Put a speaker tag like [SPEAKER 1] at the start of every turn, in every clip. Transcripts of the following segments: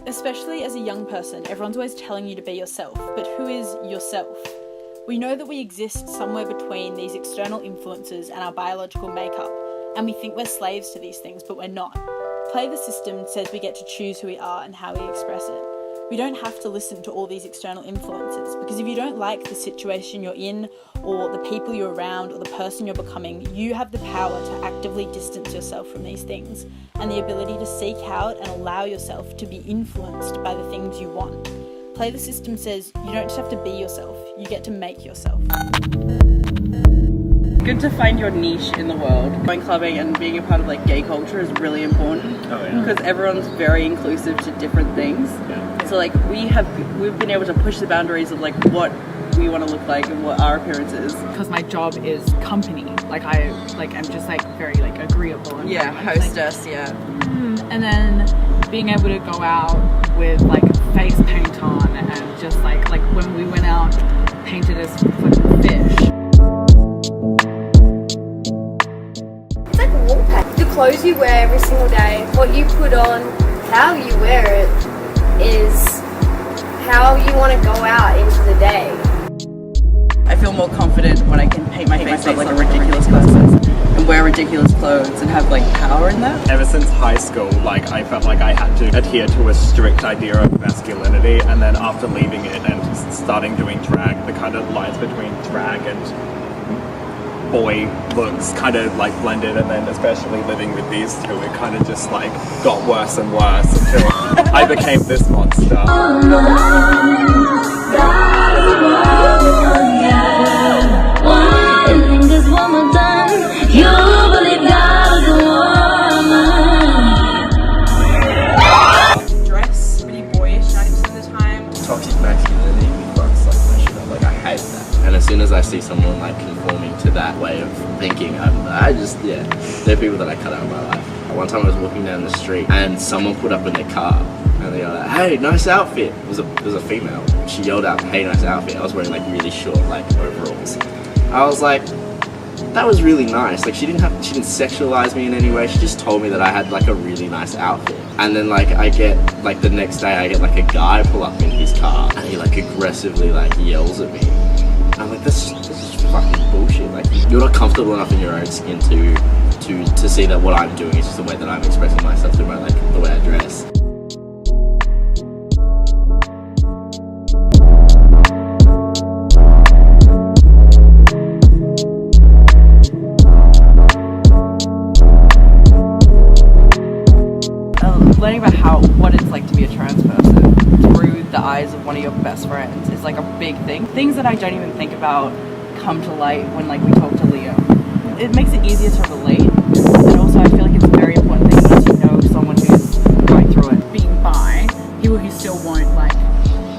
[SPEAKER 1] Especially as a young person, everyone's always telling you to be yourself, but who is yourself? We know that we exist somewhere between these external influences and our biological makeup, and we think we're slaves to these things, but we're not. Play the System says we get to choose who we are and how we express it. We don't have to listen to all these external influences, because if you don't like the situation you're in, or the people you're around, or the person you're becoming, you have the power to actively distance yourself from these things, and the ability to seek out and allow yourself to be influenced by the things you want. Play the System says you don't just have to be yourself, you get to make yourself.
[SPEAKER 2] Good to find your niche in the world. Going clubbing and being a part of like gay culture is really important because everyone's very inclusive to different things. So like we've been able to push the boundaries of like what we want to look like and what our appearance is.
[SPEAKER 3] Because my job is company. Like I'm just like very like agreeable. And
[SPEAKER 2] hostess.
[SPEAKER 3] Like, and then being able to go out with like face paint on and just like when we went out painted as fucking fish.
[SPEAKER 4] The clothes you wear every single day, what you put on, how you wear it, is how you want to go out into the day.
[SPEAKER 2] I feel more confident when I can paint my face up like a ridiculous person and wear ridiculous clothes and have like power in that.
[SPEAKER 5] Ever since high school, like I felt like I had to adhere to a strict idea of masculinity, and then after leaving it and starting doing drag, the kind of lines between drag and boy looks kind of like blended, and then especially living with these two, it kind of just like got worse and worse until I became this monster.
[SPEAKER 2] Dress pretty boyish 90% of the time.
[SPEAKER 6] Toxic masculinity fucks like my shit up. Like I hate that. And as soon as I see someone like conforming to that way of thinking, they're people that I cut out of my life. One time I was walking down the street and someone put up in their car and they were like, "Hey, nice outfit." It was a female. She yelled out, "Hey, nice outfit." I was wearing like really short like overalls. I was like, that was really nice. Like she didn't sexualize me in any way. She just told me that I had like a really nice outfit. And then like I get like the next day I get like a guy pull up in his car and he like aggressively like yells at me. I'm like, this is fucking bullshit. Like you're not comfortable enough in your own skin to see that what I'm doing is just the way that I'm expressing myself through my like the way I dress.
[SPEAKER 3] Learning about what it's like to be a trans person through the eyes of one of your best friends is like a big thing. Things that I don't even think about come to light when like we talk to Leo. It makes it easier to relate, and also I feel like it's a very important thing once you know someone who's going through it. Being bi, people who still won't like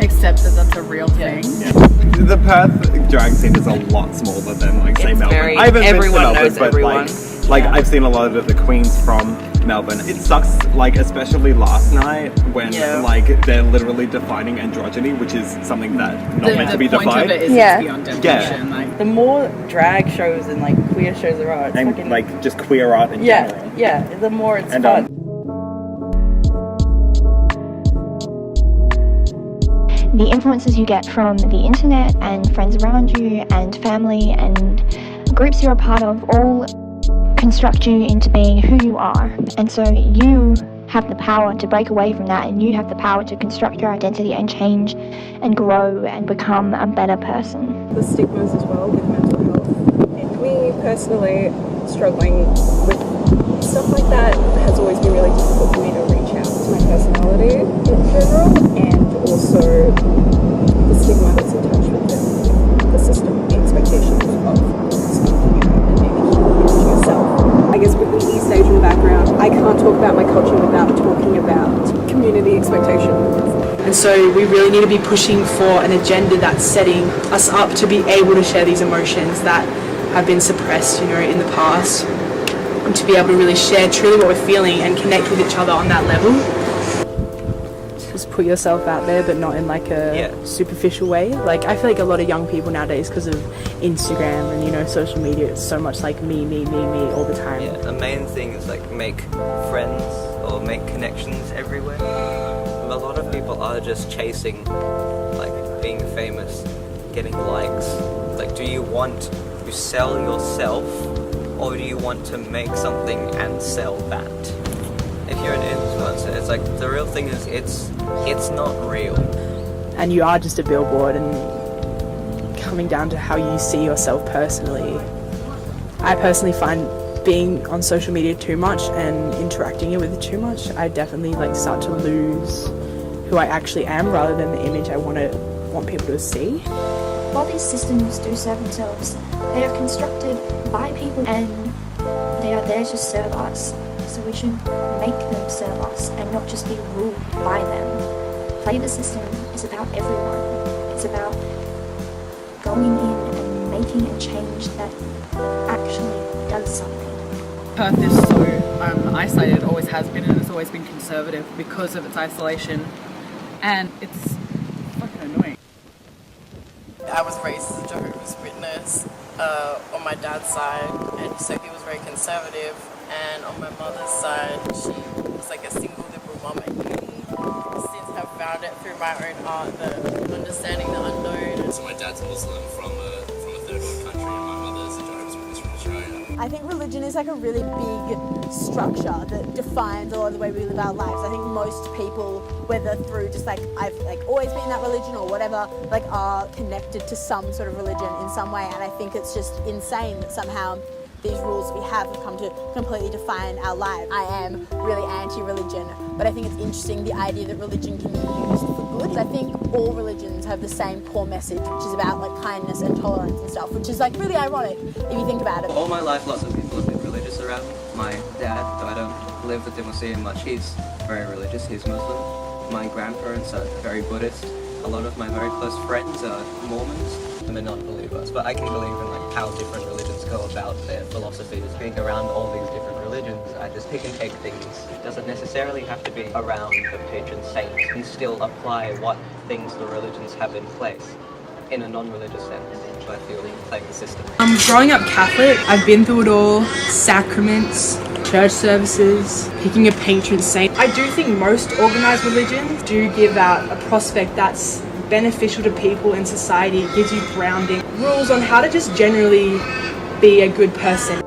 [SPEAKER 3] accept that that's a real thing.
[SPEAKER 5] Yeah. The Perth drag scene is a lot smaller than like say Melbourne. I haven't been to
[SPEAKER 2] everyone
[SPEAKER 5] Melbourne,
[SPEAKER 2] knows
[SPEAKER 5] but
[SPEAKER 2] everyone.
[SPEAKER 5] like I've seen a lot of the queens from Melbourne. It sucks, like especially last night when like they're literally defining androgyny, which is something that not meant to be defined.
[SPEAKER 3] The point of it is it's beyond definition.
[SPEAKER 5] Yeah.
[SPEAKER 3] Like,
[SPEAKER 2] The more drag shows and like queer shows there are, it's
[SPEAKER 5] And
[SPEAKER 2] fucking
[SPEAKER 5] like just queer art in general.
[SPEAKER 2] yeah, the more it's
[SPEAKER 5] And,
[SPEAKER 2] fun.
[SPEAKER 7] The influences you get from the internet and friends around you and family and groups you're a part of all construct you into being who you are. And so you have the power to break away from that, and you have the power to construct your identity and change and grow and become a better person.
[SPEAKER 8] The stigmas as well with mental health. Me personally, struggling with stuff like that has always been really difficult for me to reach out to my personality in general, and also the stigma that's attached with the system, the expectations of something you have and maybe keeping it to yourself. I guess with the East Asian background, I can't talk about my culture without talking about community expectations.
[SPEAKER 9] And so we really need to be pushing for an agenda that's setting us up to be able to share these emotions that have been suppressed, in the past, and to be able to really share truly what we're feeling and connect with each other on that level. Just put yourself out there, but not in like a superficial way. Like I feel like a lot of young people nowadays, because of Instagram and social media, it's so much like me all the time.
[SPEAKER 10] Yeah, the main thing is like make friends or make connections everywhere. a lot of people are just chasing, like, being famous, getting likes. Like, do you want to sell yourself, or do you want to make something and sell that? If you're an influencer, it's like, the real thing is, it's not real.
[SPEAKER 9] And you are just a billboard, and coming down to how you see yourself personally. I personally find being on social media too much and interacting with it too much, I definitely start to lose who I actually am rather than the image I want people to see.
[SPEAKER 7] While these systems do serve themselves, they are constructed by people and they are there to serve us. So we should make them serve us and not just be ruled by them. Play the system is about everyone. It's about going in and making a change that actually does something.
[SPEAKER 3] Perth is so isolated, always has been, and it's always been conservative because of its isolation, and it's fucking annoying.
[SPEAKER 11] I was raised as a Jehovah's Witness on my dad's side, and so he was very conservative, and on my mother's side she was like a single liberal mum at uni. Since I've found it through my own art, the understanding the unknown.
[SPEAKER 6] So my dad's Muslim from a third world country, and my mother's a Jehovah's Witness from Australia.
[SPEAKER 1] I think religion is like a really big structure that defines a lot of the way we live our lives. I think most people, whether through just I've always been that religion or whatever, are connected to some sort of religion in some way. And I think it's just insane that somehow these rules we have come to completely define our lives. I am really anti-religion, but I think it's interesting the idea that religion can be used for good. I think all religions have the same core message, which is about kindness and tolerance and stuff, which is really ironic if you think about it.
[SPEAKER 10] All my life, lots of people have been religious around me. My dad, though I don't live with him or see him much, he's very religious, he's Muslim. My grandparents are very Buddhist. A lot of my very close friends are Mormons. They're not believers, but I can believe in how different religions go about their philosophies. Being around all these different religions, I just pick and take things. It doesn't necessarily have to be around the patron saint. You can still apply what things the religions have in place in a non-religious sense. So I feel playing the system.
[SPEAKER 9] Growing up Catholic, I've been through it all. Sacraments, church services, picking a patron saint. I do think most organised religions do give out a prospect that's beneficial to people in society. It gives you grounding. Rules on how to just generally be a good person.
[SPEAKER 8] I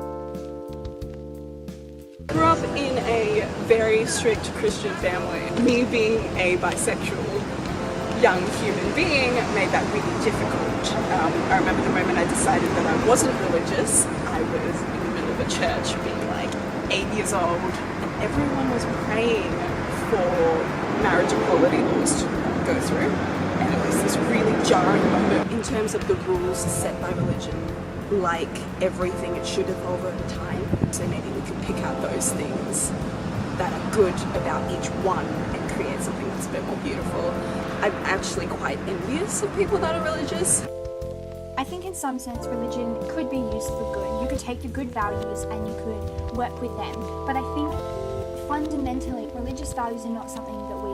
[SPEAKER 8] grew up in a very strict Christian family. Me being a bisexual young human being made that really difficult. I remember the moment I decided that I wasn't religious. I was in the middle of a church being 8 years old, and everyone was praying for marriage equality laws to go through. And it was this really jarring moment in terms of the rules set by religion. Like everything, it should evolve over time. So maybe we could pick out those things that are good about each one and create something that's a bit more beautiful. I'm actually quite envious of people that are religious.
[SPEAKER 7] I think in some sense religion could be used for good. You could take the good values and you could work with them. But I think fundamentally religious values are not something that we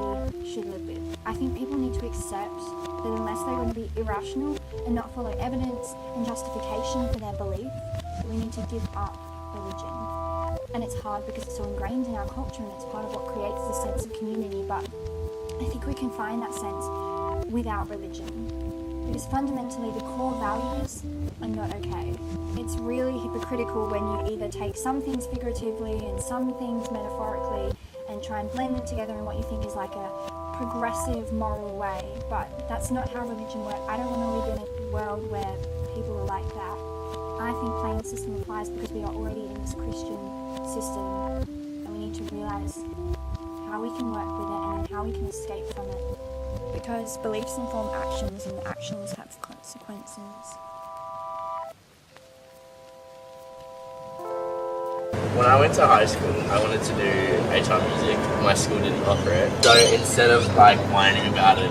[SPEAKER 7] should live with. I think people need to accept that unless they're going to be irrational and not follow evidence and justification for their belief, we need to give up religion. And it's hard because it's so ingrained in our culture and it's part of what creates the sense of community, but I think we can find that sense without religion. Because fundamentally the core values are not okay. It's really hypocritical when you either take some things figuratively and some things metaphorically and try and blend them together in what you think is a progressive moral way, but that's not how religion works. I don't want to live in a world where people are like that. I think playing the system applies because we are already in this Christian system and we need to realise how we can work with it and then how we can escape from it. Because beliefs inform actions and actions have consequences.
[SPEAKER 6] When I went to high school, I wanted to do HR music. My school didn't offer it. So instead of whining about it,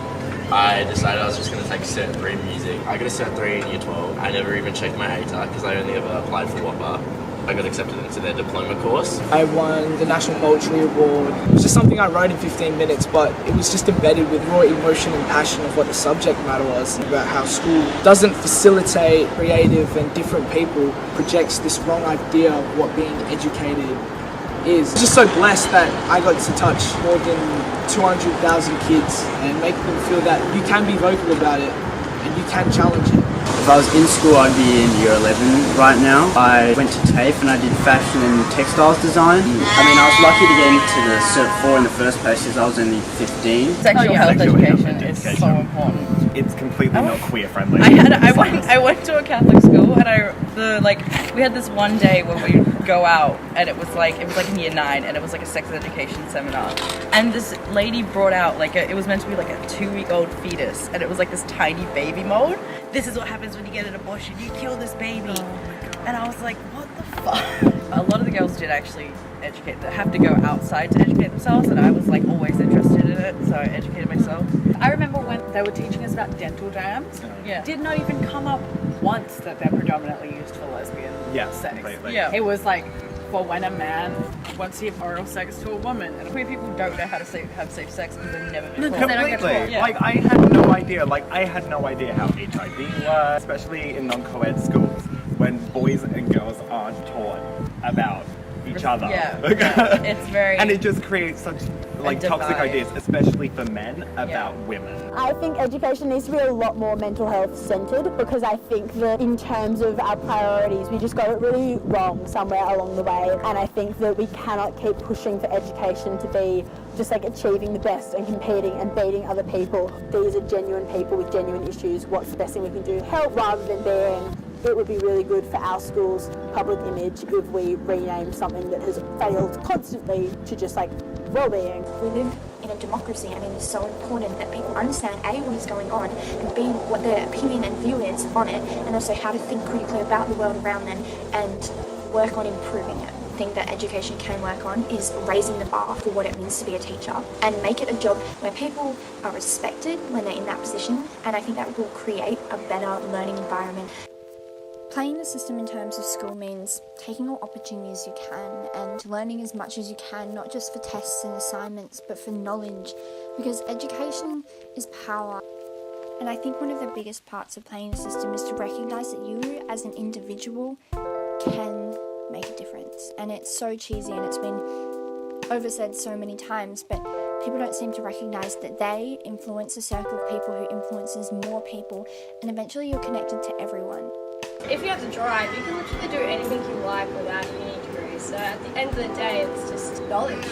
[SPEAKER 6] I decided I was just going to take Cert 3 music. I got a Cert 3 in Year 12. I never even checked my ATAR because I only ever applied for WAPA. I got accepted into their diploma course.
[SPEAKER 12] I won the National Poetry Award. It was just something I wrote in 15 minutes, but it was just embedded with raw emotion and passion of what the subject matter was, about how school doesn't facilitate creative and different people, projects this wrong idea of what being educated is. I'm just so blessed that I got to touch more than 200,000 kids and make them feel that you can be vocal about it and you can challenge it.
[SPEAKER 13] If I was in school, I'd be in year 11 right now. I went to TAFE and I did fashion and textiles design. I mean, I was lucky to get into the Cert 4 in the first place because I was only 15.
[SPEAKER 2] Sexual health education is so important.
[SPEAKER 5] It's completely not queer friendly.
[SPEAKER 2] I went to a Catholic school and we had this one day where we would go out and it was like in year 9 and it was like a sex education seminar, and this lady brought out it was meant to be like a 2-week-old fetus, and it was like this tiny baby mold. This is what happens when you get an abortion. You kill this baby. And I was like, what the fuck? A lot of the girls did actually have to go outside to educate themselves, and I was like always interested in it, so I educated myself.
[SPEAKER 1] I remember when they were teaching us about dental dams.
[SPEAKER 2] Yeah.
[SPEAKER 1] Did not even come up once that they're predominantly used for lesbian sex.
[SPEAKER 5] Completely.
[SPEAKER 2] Yeah.
[SPEAKER 1] It was like for when a man wants to give oral sex to a woman, and
[SPEAKER 2] Queer people don't know how to have safe sex because they've never been taught.
[SPEAKER 5] Completely.
[SPEAKER 2] Yeah.
[SPEAKER 5] Like, I had no idea. I had no idea how HIV works, especially in non-co-ed schools, when boys and girls aren't taught about each other.
[SPEAKER 2] Yeah. It's very...
[SPEAKER 5] And it just creates such toxic ideas, especially for men, about women.
[SPEAKER 14] I think education needs to be a lot more mental health centred, because I think that in terms of our priorities, we just got it really wrong somewhere along the way. And I think that we cannot keep pushing for education to be just achieving the best and competing and beating other people. These are genuine people with genuine issues. What's the best thing we can do? Help, rather than being... It would be really good for our school's public image if we rename something that has failed constantly to just well-being.
[SPEAKER 7] We live in a democracy. I mean, it's so important that people understand A, what is going on, and B, what their opinion and view is on it, and also how to think critically about the world around them and work on improving it. The thing that education can work on is raising the bar for what it means to be a teacher and make it a job where people are respected when they're in that position, and I think that will create a better learning environment. Playing the system in terms of school means taking all opportunities you can and learning as much as you can, not just for tests and assignments, but for knowledge, because education is power. And I think one of the biggest parts of playing the system is to recognise that you as an individual can make a difference. And it's so cheesy and it's been oversaid so many times, but people don't seem to recognise that they influence a circle of people who influences more people, and eventually you're connected to everyone.
[SPEAKER 4] If you have to drive, you can literally do anything you like without any degree. So at the end of the day, it's just knowledge.